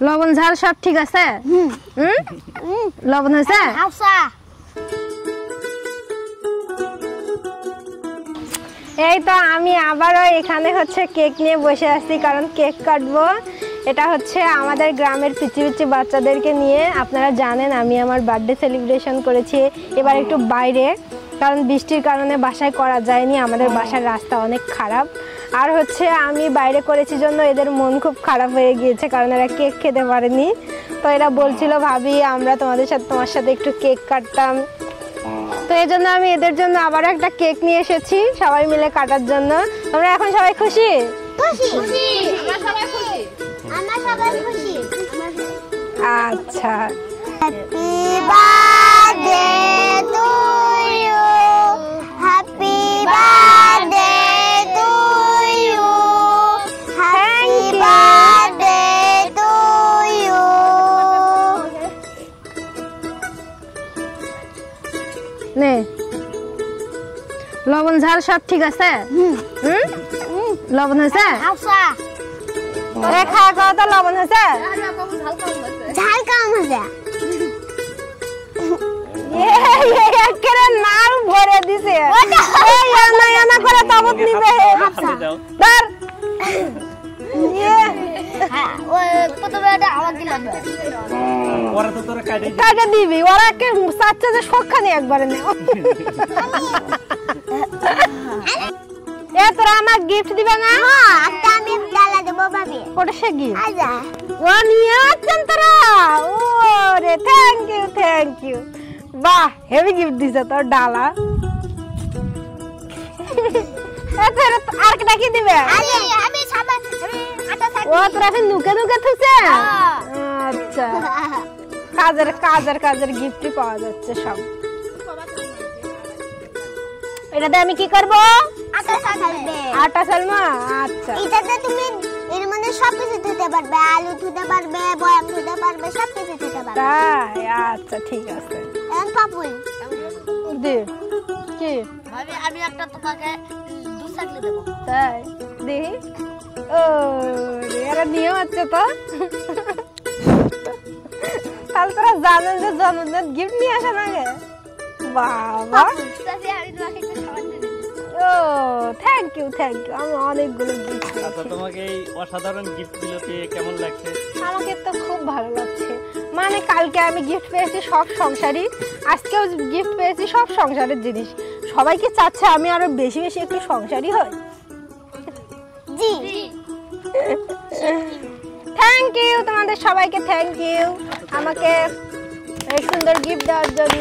লবণ ঝাল সব ঠিক আছে? লবণ হয়েছে? এই তো আমি আবারও এখানে হচ্ছে কেক নিয়ে বসে আছি, কারণ কেক কাটবো। এটা হচ্ছে আমাদের গ্রামের পিচি পিচি বাচ্চাদেরকে নিয়ে। আপনারা জানেন আমি আমার বার্থডে সেলিব্রেশন করেছি এবার একটু বাইরে, কারণ বৃষ্টির কারণে বাসায় করা যায়নি, আমাদের বাসার রাস্তা অনেক খারাপ। আর হচ্ছে আমি বাইরে করেছি জন্য এদের মন খুব খারাপ হয়ে গিয়েছে, কারণ এরা কেক খেতে পারেনি। তো এরা বলছিল ভাবি আমরা তোমার সাথে একটু কেক কাটতাম। তো এই জন্য আমি এদের জন্য আবার একটা কেক নিয়ে এসেছি সবাই মিলে কাটার জন্য। তোমরা এখন সবাই খুশি? আচ্ছা, happy birthday to you, happy birthday to you, happy birthday to you. নে লবণ ঝাল সব ঠিক আছে? লবণ হয়েছে? খাওয়া খাওয়া তো লবণ হয়েছে? ঝাল কম হয়েছে। নাল ভরে দিছে করে তাবত নিবে। কাটে দিবি, ওরা চাচ্ছে যে সবখানি একবারে নে। তোরা আমার গিফট দিবে না? আমি ডালা দেবো ভাবি। ওটা সে গিফট ও নিয়ে আসছেন তোরা? ও রে, থ্যাংক ইউ থ্যাংক ইউ। বাহ, হেভি গিফট দিছে তোর ডালা। আর কেটা কি দিবে? ও তোরা নুকে নুকে থুছে? আচ্ছা, কাজের কাজের কাজের গিফটই পাওয়া যাচ্ছে সব। এটাতে আমি কি করব? আটা সালমা। আচ্ছা, এটাতে তুমি এর মধ্যে সবকিছু ধুতে পারবে, আলু ধুতে পারবে, বয়াম ধুতে পারবে, সবকিছু ধুতে পারবে। তাই? আচ্ছা ঠিক আছে। এখন পাপুল দে কি ভাবি, আমি একটা তোমাকে দুধ চাকলি দেব। তাই? দেখি। ও রে, এরা নিয়ম আছে তো। তাহলে তোরা জানেন যে জন্মদিন গিফট নিয়ে আসা লাগে। বাবা, ও থ্যাংক ইউ থ্যাংক ইউ। আমি অনেকগুলো গিফট। আচ্ছা, তোমাকে এই অসাধারণ গিফট গুলো পেয়ে কেমন লাগছে? আমাকে তো খুব ভালো লাগছে। মানে কালকে আমি গিফট পেয়েছি সব সংসারী, আজকেও গিফট পেয়েছি সব সংসারের জিনিস। সবাইকে চাচ্ছে আমি আরো বেশি বেশি একটু সংসারী হই। জি, থ্যাংক ইউ তোমাদের সবাইকে, থ্যাংক ইউ আমাকে এই সুন্দর গিফট দেওয়ার জন্য।